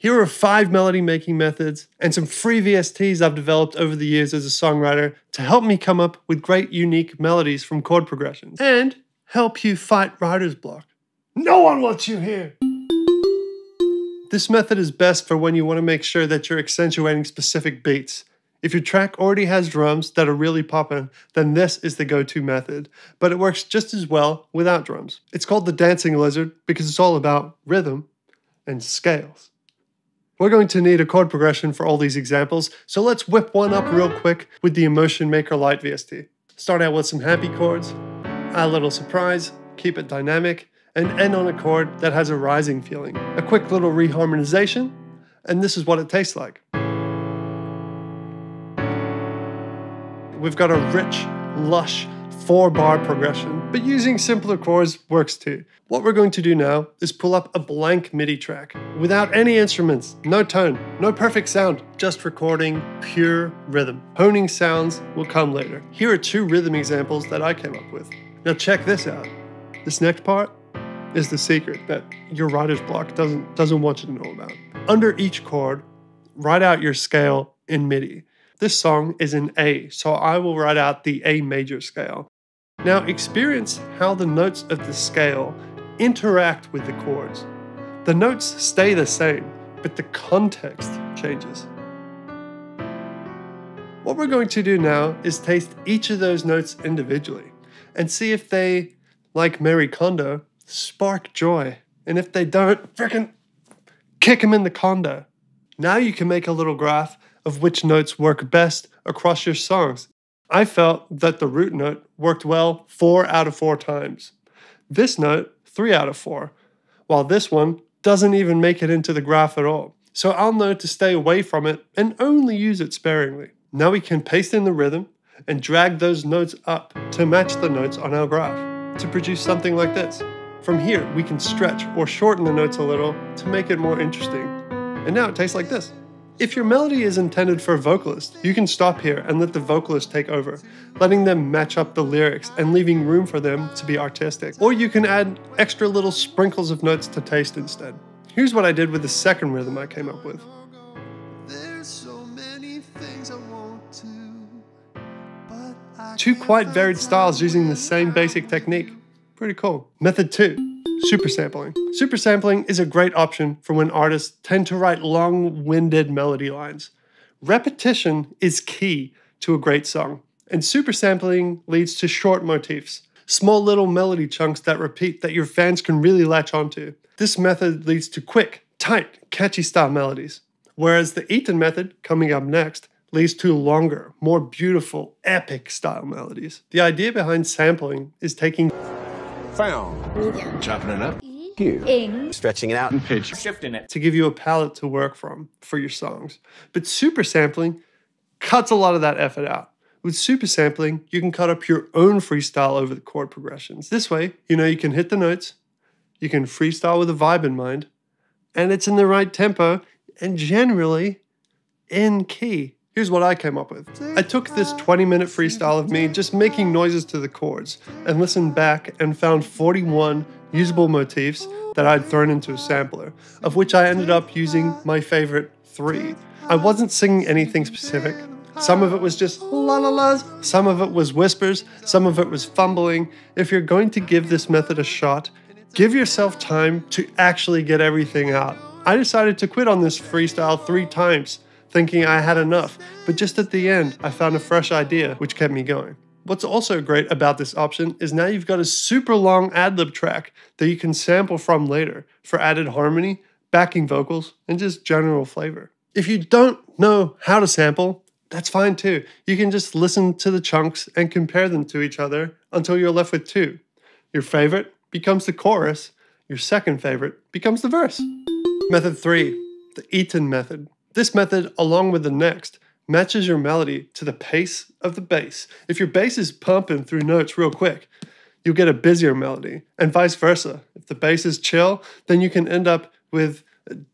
Here are 5 melody making methods and some free VSTs I've developed over the years as a songwriter to help me come up with great unique melodies from chord progressions and help you fight writer's block. No one wants you here! This method is best for when you want to make sure that you're accentuating specific beats. If your track already has drums that are really poppin', then this is the go-to method, but it works just as well without drums. It's called the dancing lizard because it's all about rhythm and scales. We're going to need a chord progression for all these examples, so let's whip one up real quick with the Emotion Maker Lite VST. Start out with some happy chords, add a little surprise, keep it dynamic, and end on a chord that has a rising feeling. A quick little reharmonization, and this is what it tastes like. We've got a rich, lush, 4-bar progression, but using simpler chords works too. What we're going to do now is pull up a blank MIDI track without any instruments, no tone, no perfect sound, just recording pure rhythm. Honing sounds will come later. Here are 2 rhythm examples that I came up with. Now check this out. This next part is the secret that your writer's block doesn't want you to know about. Under each chord, write out your scale in MIDI. This song is in A, so I will write out the A major scale. Now experience how the notes of the scale interact with the chords. The notes stay the same, but the context changes. What we're going to do now is taste each of those notes individually and see if they, like Mary Kondo, spark joy. And if they don't, frickin' kick them in the condo. Now you can make a little graph of which notes work best across your songs. I felt that the root note worked well 4 out of 4 times. This note, 3 out of 4, while this one doesn't even make it into the graph at all. So I'll know to stay away from it and only use it sparingly. Now we can paste in the rhythm and drag those notes up to match the notes on our graph to produce something like this. From here, we can stretch or shorten the notes a little to make it more interesting. And now it tastes like this. If your melody is intended for a vocalist, you can stop here and let the vocalist take over, letting them match up the lyrics and leaving room for them to be artistic. Or you can add extra little sprinkles of notes to taste instead. Here's what I did with the second rhythm I came up with. Two quite varied styles using the same basic technique. Pretty cool. Method 2. Super sampling. Super sampling is a great option for when artists tend to write long-winded melody lines. Repetition is key to a great song, and super sampling leads to short motifs, small little melody chunks that repeat that your fans can really latch onto. This method leads to quick, tight, catchy style melodies, whereas the Eatin method, coming up next, leads to longer, more beautiful, epic style melodies. The idea behind sampling is taking found, medium, chopping it up, stretching it out, and pitch, shifting it to give you a palette to work from for your songs. But super sampling cuts a lot of that effort out. With super sampling, you can cut up your own freestyle over the chord progressions. This way, you can hit the notes, you can freestyle with a vibe in mind, and it's in the right tempo and generally in key. Here's what I came up with. I took this 20-minute freestyle of me just making noises to the chords and listened back and found 41 usable motifs that I'd thrown into a sampler, of which I ended up using my favorite 3. I wasn't singing anything specific. Some of it was just la-la-las, some of it was whispers, some of it was fumbling. If you're going to give this method a shot, give yourself time to actually get everything out. I decided to quit on this freestyle 3 times, thinking I had enough, but just at the end, I found a fresh idea, which kept me going. What's also great about this option is now you've got a super long ad-lib track that you can sample from later for added harmony, backing vocals, and just general flavor. If you don't know how to sample, that's fine too. You can just listen to the chunks and compare them to each other until you're left with 2. Your favorite becomes the chorus, your second favorite becomes the verse. Method 3, the Eatin method. This method, along with the next, matches your melody to the pace of the bass. If your bass is pumping through notes real quick, you'll get a busier melody, and vice versa. If the bass is chill, then you can end up with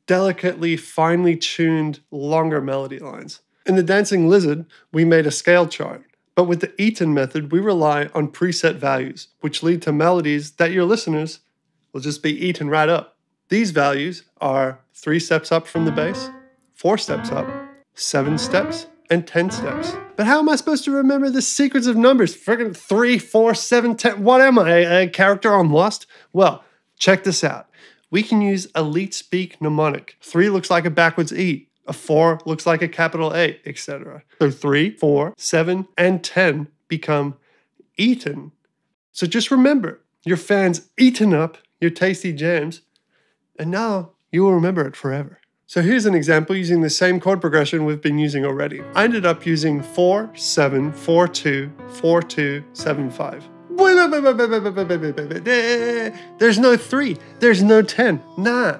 delicately, finely tuned, longer melody lines. In the Dancing Lizard, we made a scale chart, but with the Eatin method, we rely on preset values, which lead to melodies that your listeners will just be eaten right up. These values are 3 steps up from the bass, 4 steps up, 7 steps, and 10 steps. But how am I supposed to remember this sequence of numbers? Friggin' 3, 4, 7, 10. What am I, a character on Lost? Well, check this out. We can use a leet speak mnemonic. 3 looks like a backwards E. A 4 looks like a capital A, etc. So 3, 4, 7, and 10 become Eatin. So just remember, your fans eaten up your tasty jams, and now you will remember it forever. So here's an example using the same chord progression we've been using already. I ended up using 4, 7, 4, 2, 4, 2, 7, 5. There's no 3, there's no 10, nah.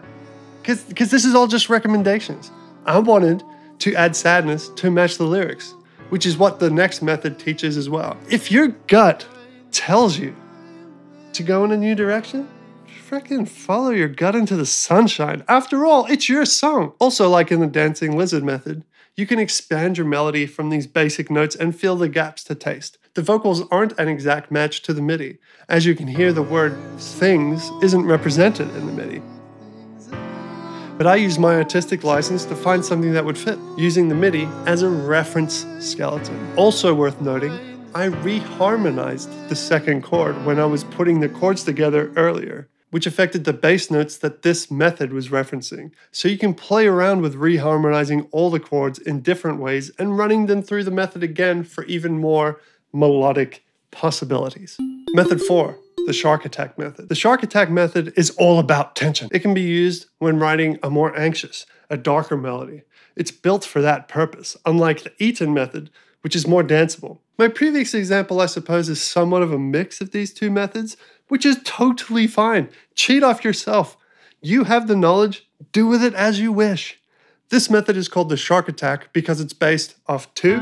Because this is all just recommendations. I wanted to add sadness to match the lyrics, which is what the next method teaches as well. If your gut tells you to go in a new direction, frickin' follow your gut into the sunshine. After all, it's your song. Also, like in the dancing lizard method, you can expand your melody from these basic notes and fill the gaps to taste. The vocals aren't an exact match to the MIDI. As you can hear, the word things isn't represented in the MIDI. But I used my artistic license to find something that would fit, using the MIDI as a reference skeleton. Also worth noting, I reharmonized the second chord when I was putting the chords together earlier, which affected the bass notes that this method was referencing. So you can play around with reharmonizing all the chords in different ways and running them through the method again for even more melodic possibilities. Method 4. The shark attack method. The shark attack method is all about tension. It can be used when writing a more anxious, a darker melody. It's built for that purpose, unlike the Eatin method, which is more danceable. My previous example, I suppose, is somewhat of a mix of these two methods, which is totally fine. Cheat off yourself. You have the knowledge, do with it as you wish. This method is called the shark attack because it's based off 2,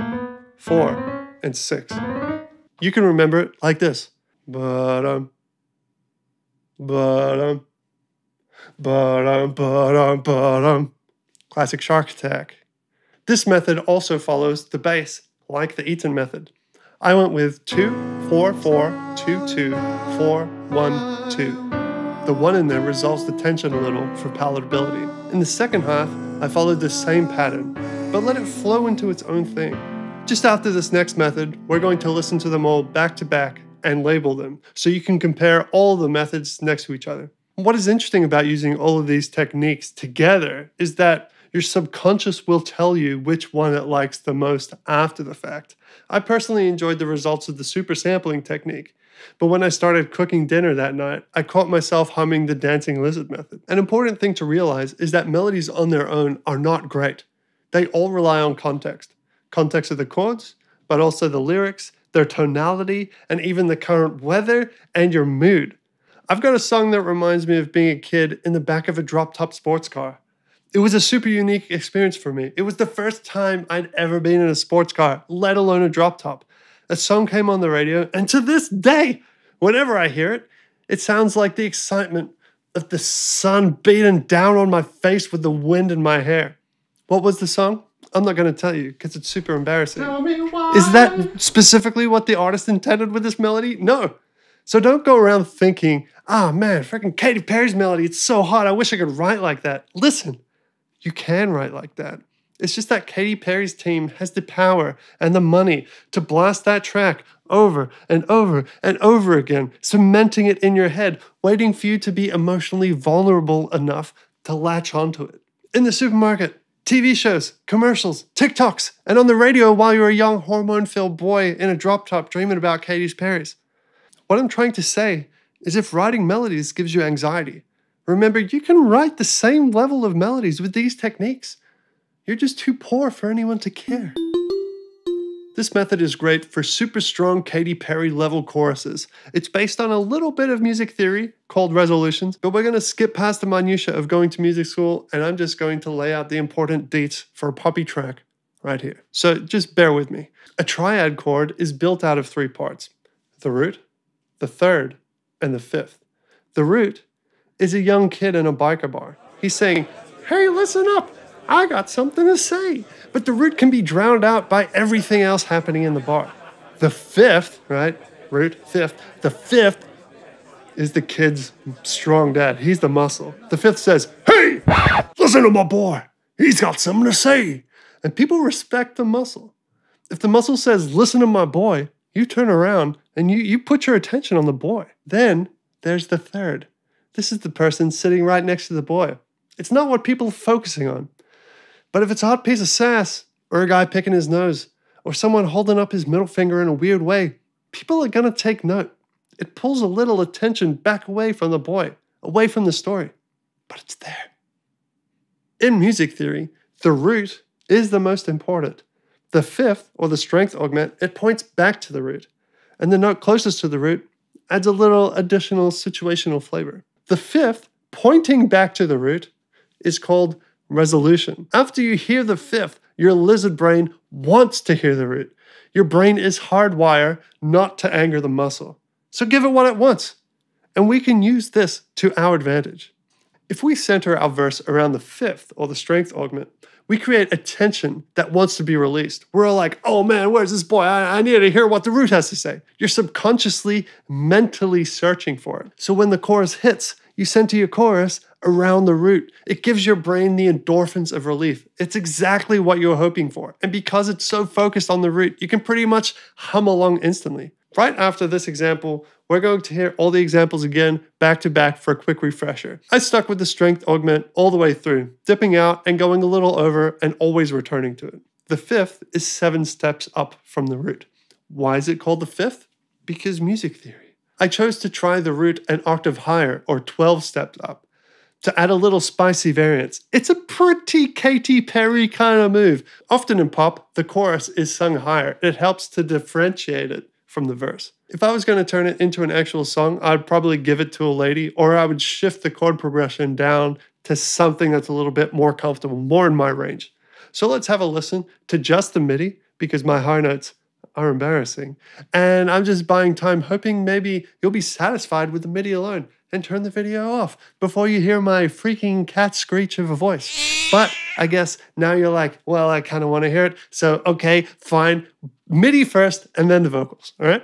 4, and 6. You can remember it like this. Ba-dum, ba-dum, ba-dum, ba-dum, ba-dum. Classic shark attack. This method also follows the bass, like the Eatin method. I went with 2, 4, 4, 2, 2, 4, 1, 2. The 1 in there resolves the tension a little for palatability. In the second half, I followed the same pattern, but let it flow into its own thing. Just after this next method, we're going to listen to them all back to back and label them, so you can compare all the methods next to each other. What is interesting about using all of these techniques together is that your subconscious will tell you which one it likes the most after the fact. I personally enjoyed the results of the super sampling technique, but when I started cooking dinner that night, I caught myself humming the dancing lizard method. An important thing to realize is that melodies on their own are not great. They all rely on context. Context of the chords, but also the lyrics, their tonality, and even the current weather and your mood. I've got a song that reminds me of being a kid in the back of a drop-top sports car. It was a super unique experience for me. It was the first time I'd ever been in a sports car, let alone a drop-top. A song came on the radio, and to this day, whenever I hear it, it sounds like the excitement of the sun beating down on my face with the wind in my hair. What was the song? I'm not going to tell you because it's super embarrassing. Tell me why. Is that specifically what the artist intended with this melody? No. So don't go around thinking, ah, man, freaking Katy Perry's melody, it's so hot, I wish I could write like that. Listen, you can write like that. It's just that Katy Perry's team has the power and the money to blast that track over and over and over again, cementing it in your head, waiting for you to be emotionally vulnerable enough to latch onto it. In the supermarket, TV shows, commercials, TikToks, and on the radio while you're a young hormone-filled boy in a drop-top dreaming about Katy Perry's. What I'm trying to say is if writing melodies gives you anxiety, remember you can write the same level of melodies with these techniques. You're just too poor for anyone to care. This method is great for super strong Katy Perry level choruses. It's based on a little bit of music theory called resolutions, but we're going to skip past the minutiae of going to music school, and I'm just going to lay out the important dates for a poppy track right here. So just bear with me. A triad chord is built out of 3 parts: the root, the third, and the fifth. The root is a young kid in a biker bar. He's saying, "Hey, listen up, I got something to say." But the root can be drowned out by everything else happening in the bar. The fifth, right? Root, fifth. The fifth is the kid's strong dad. He's the muscle. The fifth says, "Hey, listen to my boy. He's got something to say." And people respect the muscle. If the muscle says, "Listen to my boy," you turn around and you put your attention on the boy. Then there's the third. This is the person sitting right next to the boy. It's not what people are focusing on. But if it's a hot piece of sass, or a guy picking his nose, or someone holding up his middle finger in a weird way, people are going to take note. It pulls a little attention back away from the boy, away from the story. But it's there. In music theory, the root is the most important. The fifth, or the strength augment, it points back to the root. And the note closest to the root adds a little additional situational flavor. The fifth, pointing back to the root, is called resolution. After you hear the fifth, your lizard brain wants to hear the root. Your brain is hardwired not to anger the muscle. So give it what it wants. And we can use this to our advantage. If we center our verse around the fifth, or the strength augment, we create a tension that wants to be released. We're all like, "Oh man, where's this boy? I need to hear what the root has to say." You're subconsciously, mentally searching for it. So when the chorus hits, you center your chorus around the root. It gives your brain the endorphins of relief. It's exactly what you're hoping for. And because it's so focused on the root, you can pretty much hum along instantly. Right after this example, we're going to hear all the examples again, back to back, for a quick refresher. I stuck with the strength augment all the way through, dipping out and going a little over and always returning to it. The fifth is 7 steps up from the root. Why is it called the fifth? Because music theory. I chose to try the root an octave higher, or 12 steps up, to add a little spicy variance. It's a pretty Katy Perry kind of move. Often in pop, the chorus is sung higher. It helps to differentiate it from the verse. If I was going to turn it into an actual song, I'd probably give it to a lady, or I would shift the chord progression down to something that's a little bit more comfortable, more in my range. So let's have a listen to just the MIDI, because my high notes are embarrassing. And I'm just buying time, hoping maybe you'll be satisfied with the MIDI alone and turn the video off before you hear my freaking cat screech of a voice. But I guess now you're like, well, I kind of want to hear it. So, okay, fine. MIDI first and then the vocals, all right?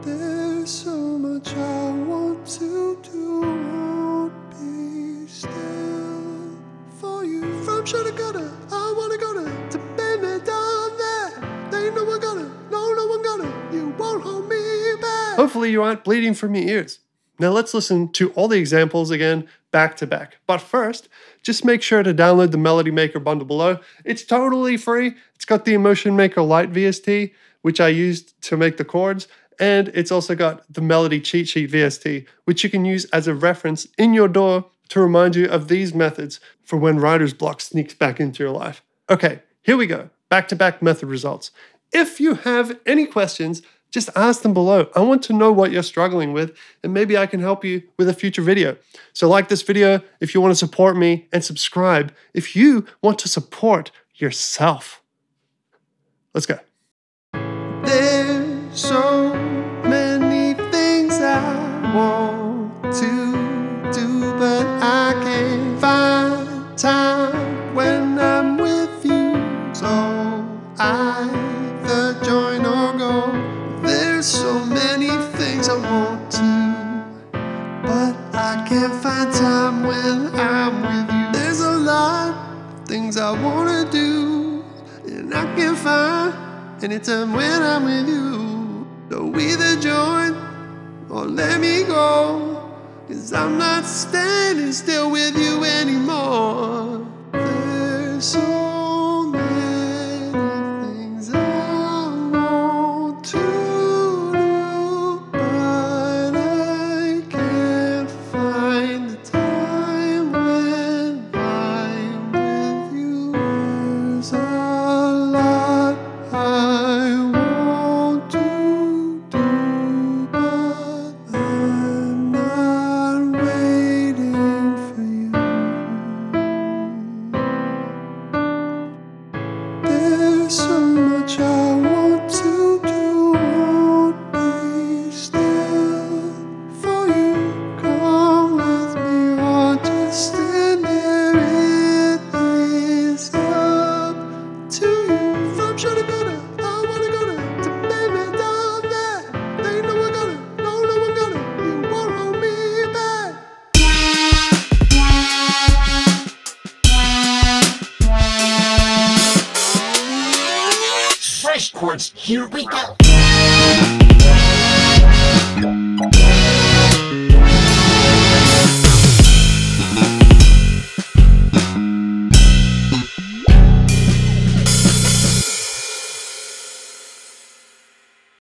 There's so much I want to do, won't be still for you. From shoulda coulda, I wanna go to bend me down there. They ain't no one gonna, no one gonna, you won't hold me back. Hopefully you aren't bleeding from your ears. Now let's listen to all the examples again, back to back. But first, just make sure to download the Melody Maker bundle below. It's totally free. It's got the Emotion Maker Lite VST, which I used to make the chords. And it's also got the Melody Cheat Sheet VST, which you can use as a reference in your DAW to remind you of these methods for when writer's block sneaks back into your life. Okay, here we go. Back-to-back method results. If you have any questions, just ask them below. I want to know what you're struggling with, and maybe I can help you with a future video. So like this video if you want to support me, and subscribe if you want to support yourself. Let's go. There's so many things I want to do, but I can't find time when I'm with you. So I either join or go. There's so many things I want to, but I can't find time when I'm with you. There's a lot of things I want to do, and I can't find anytime when I'm with you. So either join or let me go, 'cause I'm not standing still with you anymore. There's so many things I want to do, but I can't find the time when I'm with you. There's a lot I want to do, but I'm not waiting for you. fresh chords. Here we go.